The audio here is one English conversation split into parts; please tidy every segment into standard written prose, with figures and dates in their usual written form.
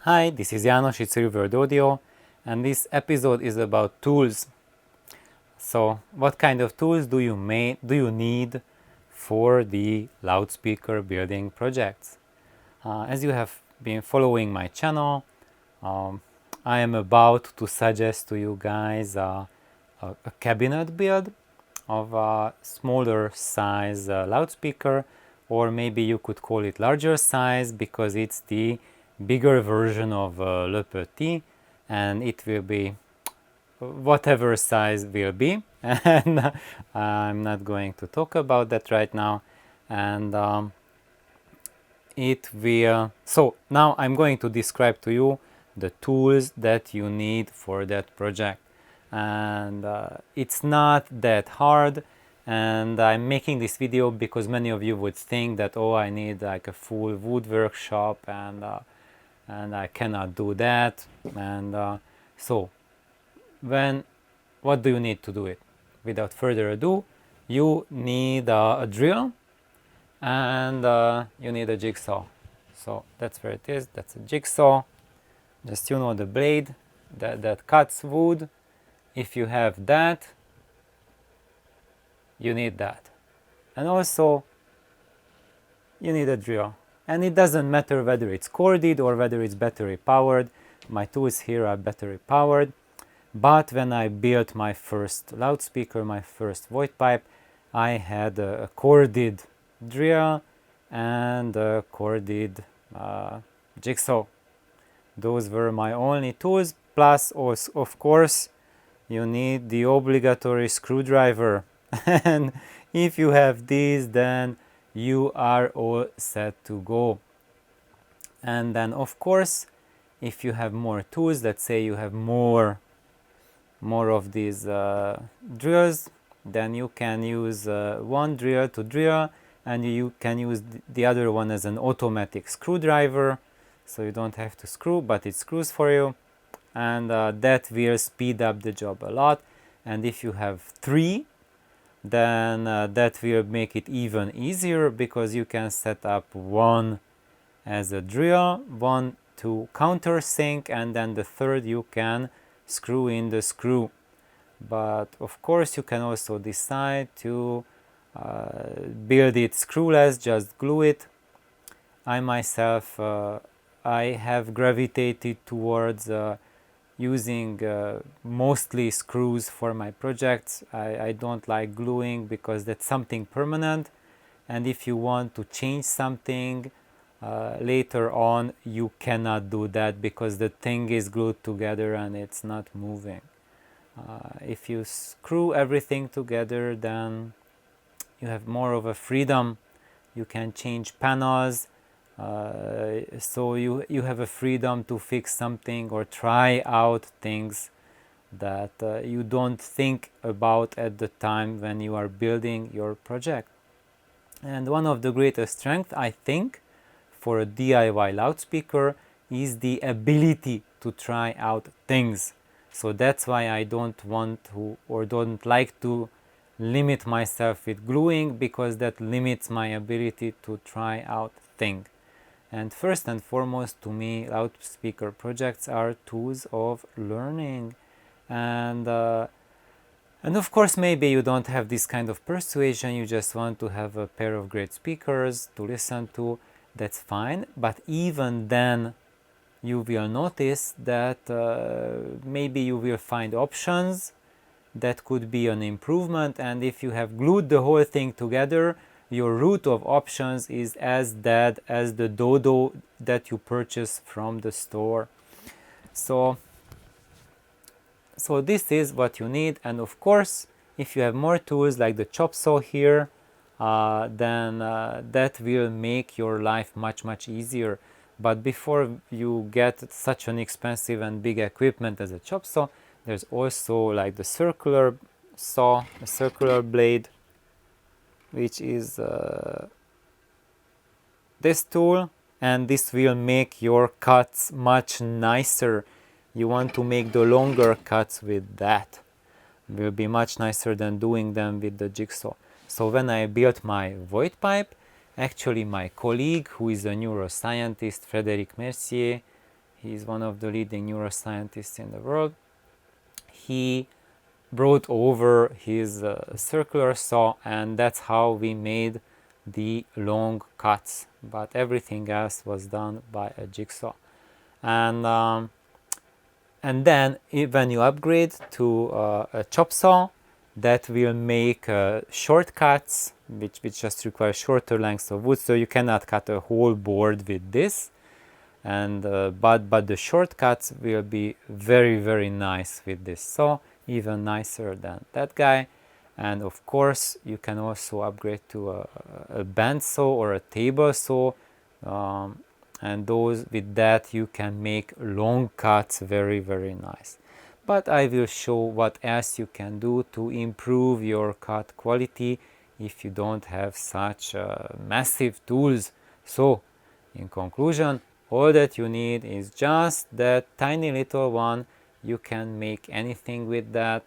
Hi, this is János, it's Revered Audio, and this episode is about tools. So, what kind of tools do you need for the loudspeaker building projects? As you have been following my channel, I am about to suggest to you guys a cabinet build of a smaller size loudspeaker, or maybe you could call it larger size because it's the bigger version of Le Petit, and it will be whatever size will be, and I'm not going to talk about that right now. And it will, so now I'm going to describe to you the tools that you need for that project, and it's not that hard. And I'm making this video because many of you would think that, oh, I need like a full wood workshop, and I cannot do that. And so what do you need to do it? Without further ado, you need a drill, and you need a jigsaw. So that's where it is. That's a jigsaw. Just, the blade that cuts wood. If you have that, you need that. And also, you need a drill. And it doesn't matter whether it's corded or whether it's battery powered. My tools here are battery powered. But when I built my first loudspeaker, my first void pipe, I had a corded drill and a corded jigsaw. Those were my only tools. Plus, also, of course, you need the obligatory screwdriver. And if you have these, then you are all set to go. And then, of course, if you have more tools, let's say you have more of these drills, then you can use one drill to drill, and you can use the other one as an automatic screwdriver, so you don't have to screw, but it screws for you, and that will speed up the job a lot. And if you have three, then that will make it even easier, because you can set up one as a drill, one to countersink, and then the third you can screw in the screw. But of course you can also decide to build it screwless, just glue it. I myself, I have gravitated towards using mostly screws for my projects. I don't like gluing because that's something permanent, and if you want to change something later on, you cannot do that because the thing is glued together and it's not moving. If you screw everything together, then you have more of a freedom. You can change panels, so you have a freedom to fix something or try out things that you don't think about at the time when you are building your project. And one of the greatest strengths, I think, for a DIY loudspeaker is the ability to try out things. So that's why I don't want to, or don't like to, limit myself with gluing, because that limits my ability to try out things. And first and foremost, to me, loudspeaker projects are tools of learning. And of course, maybe you don't have this kind of persuasion, you just want to have a pair of great speakers to listen to. That's fine, but even then you will notice that maybe you will find options that could be an improvement, and if you have glued the whole thing together, your route of options is as dead as the dodo that you purchase from the store. So this is what you need. And of course, if you have more tools like the chop saw here, then that will make your life much easier. But before you get such an expensive and big equipment as a chop saw, there's also like the circular saw, a circular blade, which is this tool, and this will make your cuts much nicer. You want to make the longer cuts with that. It will be much nicer than doing them with the jigsaw. So when I built my void pipe, actually my colleague, who is a neuroscientist, Frédéric Mercier, he's one of the leading neuroscientists in the world. He brought over his circular saw, and that's how we made the long cuts, but everything else was done by a jigsaw. And then when you upgrade to a chop saw, that will make shortcuts, which just require shorter lengths of wood, so you cannot cut a whole board with this. And but the shortcuts will be very nice with this saw, even nicer than that guy. And of course you can also upgrade to a band saw or a table saw, and those with that you can make long cuts very nice. But I will show what else you can do to improve your cut quality if you don't have such massive tools. So in conclusion, all that you need is just that tiny little one. You can make anything with that,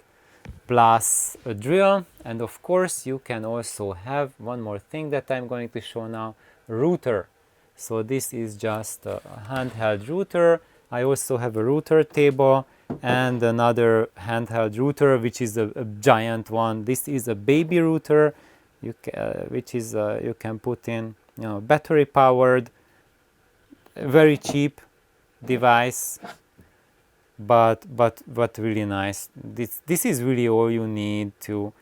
plus a drill. And of course you can also have one more thing that I'm going to show now, router. So this is just a handheld router. I also have a router table and another handheld router, which is a giant one. This is a baby router, which is you can put in, battery powered, very cheap device, but really nice. This is really all you need to,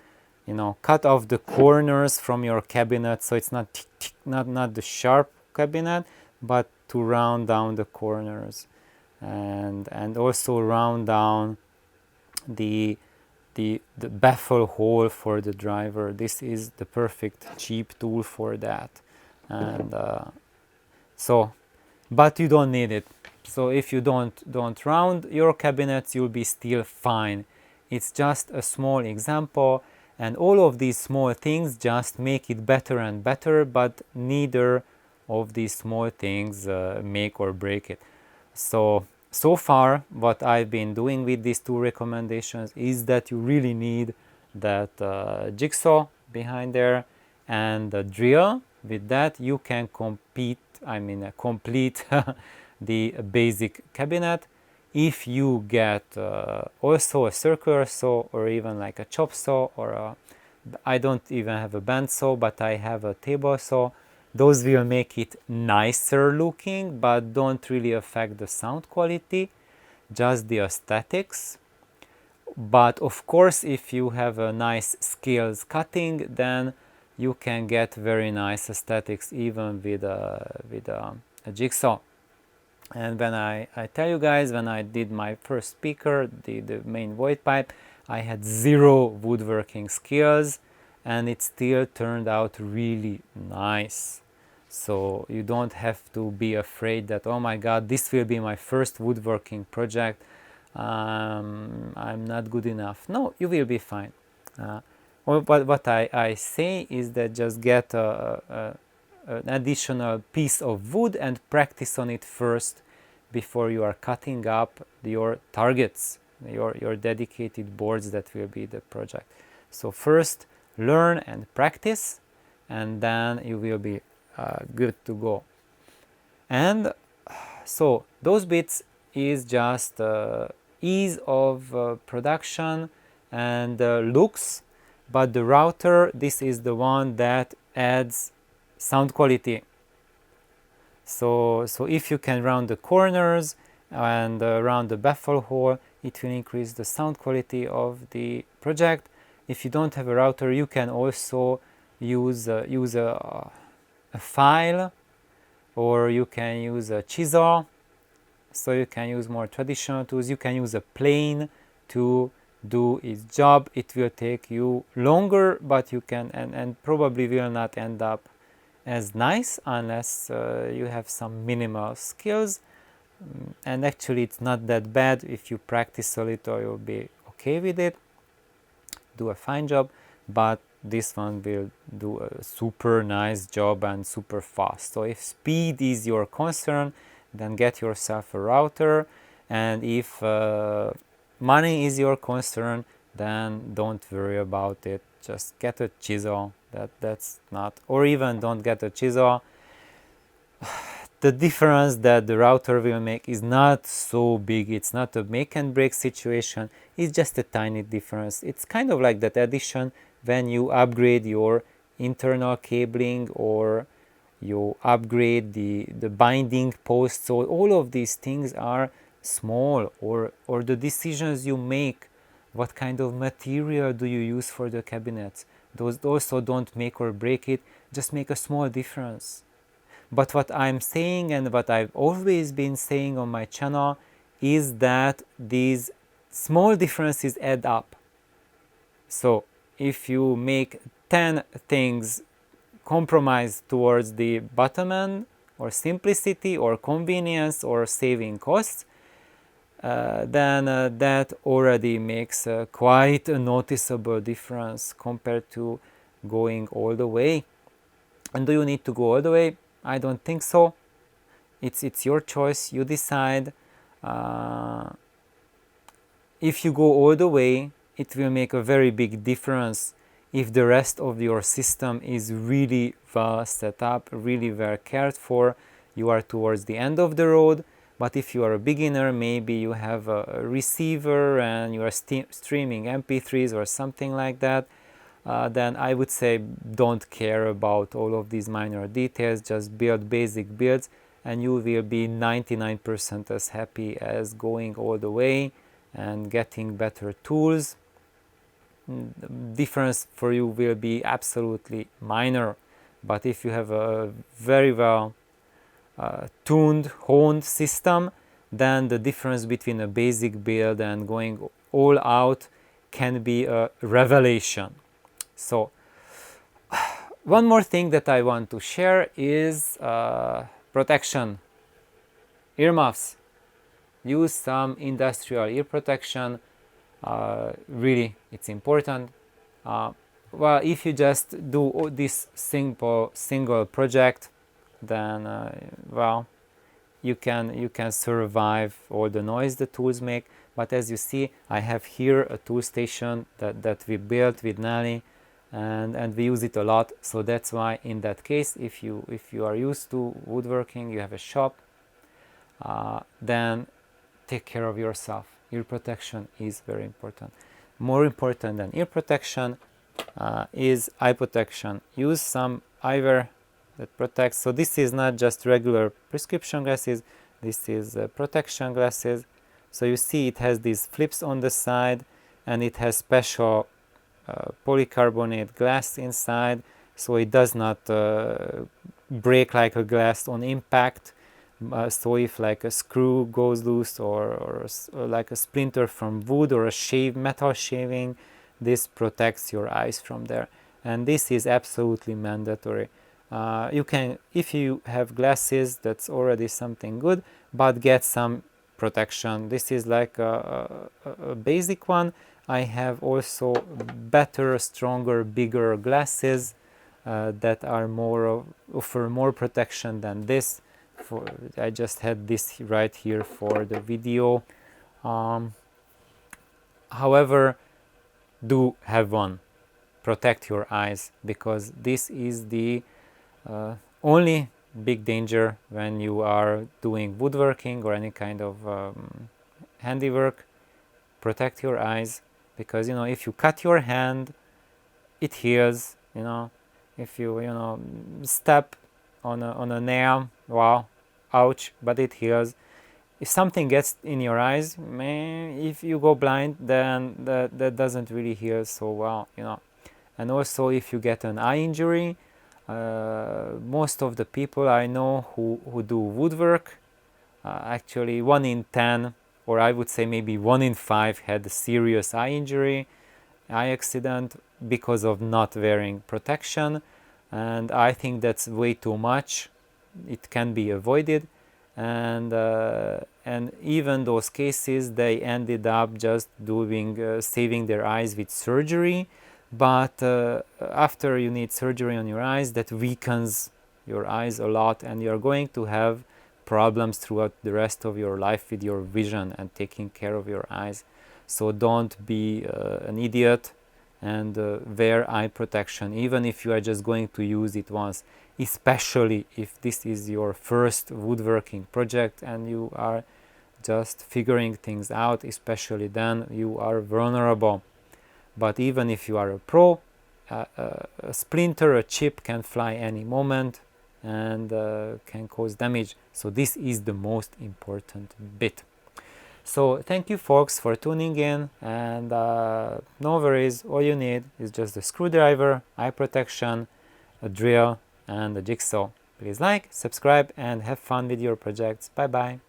cut off the corners from your cabinet, so it's not not the sharp cabinet, but to round down the corners, and also round down the baffle hole for the driver. This is the perfect cheap tool for that. And but you don't need it. So if you don't round your cabinets, you'll be still fine. It's just a small example, and all of these small things just make it better and better, but neither of these small things make or break it. So far what I've been doing with these two recommendations is that you really need that jigsaw behind there and the drill. With that you can complete the basic cabinet. If you get also a circular saw, or even like a chop saw, or I don't even have a band saw, but I have a table saw, those will make it nicer looking, but don't really affect the sound quality, just the aesthetics. But of course, if you have a nice skills cutting, then you can get very nice aesthetics even with a jigsaw. And when I tell you guys, when I did my first speaker, the main void pipe, I had zero woodworking skills, and it still turned out really nice. So you don't have to be afraid that, oh my god, this will be my first woodworking project, I'm not good enough. No, you will be fine. But what I say is that just get an additional piece of wood and practice on it first before you are cutting up your targets, your dedicated boards that will be the project. So first learn and practice, and then you will be good to go. And so those bits is just ease of production and looks, but the router, this is the one that adds sound quality. So if you can round the corners and round the baffle hole, it will increase the sound quality of the project. If you don't have a router, you can also use a file, or you can use a chisel. So you can use more traditional tools. You can use a plane to do its job. It will take you longer, but you can and probably will not end up as nice unless you have some minimal skills. And actually it's not that bad. If you practice a little, you'll be okay with it, do a fine job. But this one will do a super nice job and super fast. So if speed is your concern, then get yourself a router. And if money is your concern, then don't worry about it. Just get a chisel. That's not, or even don't get a chisel. the difference that the router will make is not so big. It's not a make and break situation. It's just a tiny difference. It's kind of like that addition when you upgrade your internal cabling or you upgrade the binding posts. So all of these things are small, or the decisions you make. What kind of material do you use for the cabinets? Those also don't make or break it, just make a small difference. But what I'm saying, and what I've always been saying on my channel, is that these small differences add up. So if you make 10 things compromise towards the bottom end, or simplicity, or convenience, or saving costs, then that already makes quite a noticeable difference compared to going all the way. And do you need to go all the way? I don't think so. It's your choice. You decide. If you go all the way, it will make a very big difference if the rest of your system is really well set up, really well cared for. You are towards the end of the road. But if you are a beginner, maybe you have a receiver and you are streaming MP3s or something like that, then I would say don't care about all of these minor details. Just build basic builds and you will be 99% as happy as going all the way and getting better tools. The difference for you will be absolutely minor. But if you have a very well honed system, then the difference between a basic build and going all out can be a revelation. So one more thing that I want to share is protection. Earmuffs. Use some industrial ear protection. Really, it's important. Well, if you just do this single project, then well, you can survive all the noise the tools make. But as you see, I have here a tool station that we built with Nelly, and we use it a lot. So that's why in that case, if you are used to woodworking, you have a shop, then take care of yourself. Ear protection is very important. More important than ear protection is eye protection. Use some eyewear that protects. So this is not just regular prescription glasses, this is protection glasses. So you see it has these flips on the side, and it has special polycarbonate glass inside, so it does not break like a glass on impact. So if like a screw goes loose, or like a splinter from wood, or a metal shaving, this protects your eyes from there. And this is absolutely mandatory. You can, if you have glasses, that's already something good, but get some protection. This is like a basic one. I have also better, stronger, bigger glasses that are offer more protection than this. I just had this right here for the video. However, do have one. Protect your eyes, because this is the only big danger when you are doing woodworking or any kind of handiwork. Protect your eyes, because if you cut your hand, it heals. If you step on a nail, wow, ouch, but it heals. If something gets in your eyes, if you go blind, then that doesn't really heal so well. And also, if you get an eye injury, most of the people I know who do woodwork, actually 1 in 10, or I would say maybe 1 in 5 had a serious eye injury, eye accident, because of not wearing protection. And I think that's way too much. It can be avoided, and even those cases, they ended up just saving their eyes with surgery. But after you need surgery on your eyes, that weakens your eyes a lot, and you're going to have problems throughout the rest of your life with your vision and taking care of your eyes. So don't be an idiot and wear eye protection, even if you are just going to use it once. especially if this is your first woodworking project and you are just figuring things out, especially then you are vulnerable. But even if you are a pro, a splinter, a chip can fly any moment and can cause damage. So this is the most important bit. So thank you folks for tuning in, and no worries, all you need is just a screwdriver, eye protection, a drill and a jigsaw. Please like, subscribe and have fun with your projects. Bye bye.